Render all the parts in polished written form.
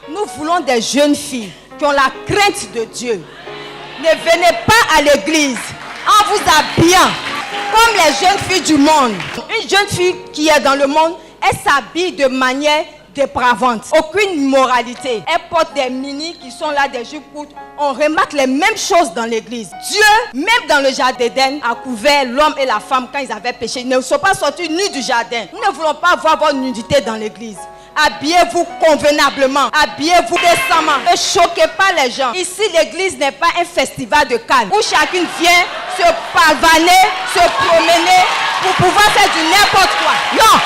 Nous voulons des jeunes filles qui ont la crainte de Dieu. Ne venez pas à l'église en vous habillant comme les jeunes filles du monde. Une jeune fille qui est dans le monde, elle s'habille de manière dépravante. Aucune moralité. Elle porte des mini qui sont là, des jupes courtes. On remarque les mêmes choses dans l'église. Dieu, même dans le jardin d'Éden, a couvert l'homme et la femme quand ils avaient péché. Ils ne sont pas sortis nus du jardin. Nous ne voulons pas voir votre nudité dans l'église. Habillez-vous convenablement. Habillez-vous décemment. Ne choquez pas les gens. Ici, l'église n'est pas un festival de Cannes où chacune vient se pavaner, se promener pour pouvoir faire du n'importe quoi. Non!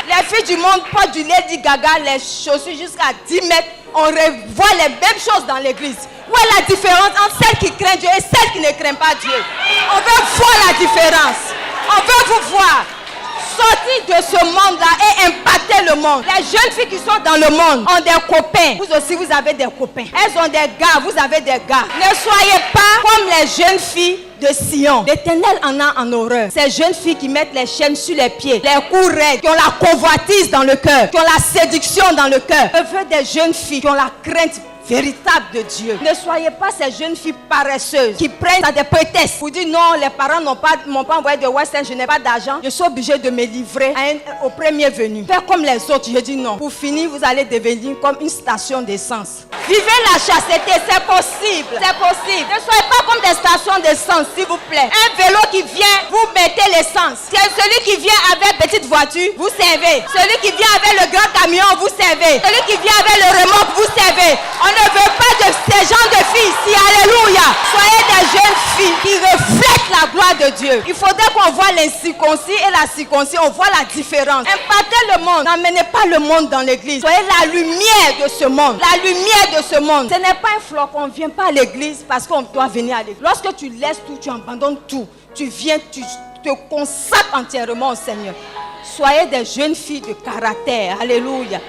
Les filles du monde portent du Lady Gaga, les chaussures jusqu'à 10 mètres. On revoit les mêmes choses dans l'église. Où est la différence entre celles qui craignent Dieu et celles qui ne craignent pas Dieu? On veut voir la différence. On veut vous voir. Sortir de ce monde-là et impacter le monde. Les jeunes filles qui sont dans le monde ont des copains. Vous aussi, vous avez des copains. Elles ont des gars, vous avez des gars. Ne soyez pas comme les jeunes filles de Sion. L'Éternel en a en horreur. Ces jeunes filles qui mettent les chaînes sur les pieds, les coups raides, qui ont la convoitise dans le cœur, qui ont la séduction dans le cœur. Je veux des jeunes filles qui ont la crainte véritable de Dieu. Ne soyez pas ces jeunes filles paresseuses qui prennent à des prétextes. Vous dites non, les parents m'ont pas envoyé de Western, je n'ai pas d'argent. Je suis obligé de me livrer au premier venu. Faire comme les autres, je dis non. Pour finir, vous allez devenir comme une station d'essence. Vivez la chasteté, c'est possible. C'est possible. Ne soyez pas comme des stations d'essence, s'il vous plaît. Un vélo qui vient, vous mettez l'essence. C'est celui qui vient avec petite voiture, vous servez. Celui qui vient avec le grand camion, vous servez. Celui qui vient avec le remorque, vous servez. On ne veut pas de ces gens de filles ici. Alléluia. Soyez des jeunes filles qui reflètent la gloire de Dieu. Il faudrait qu'on voit l'incirconcis et la circoncis. On voit la différence. Impactez le monde. N'emmenez pas le monde dans l'église. Soyez la lumière de ce monde. La lumière de ce monde. Ce n'est pas un flocon. On ne vient pas à l'église parce qu'on doit venir à l'église. Lorsque tu laisses tout, tu abandonnes tout. Tu viens, tu te consacres entièrement au Seigneur. Soyez des jeunes filles de caractère. Alléluia.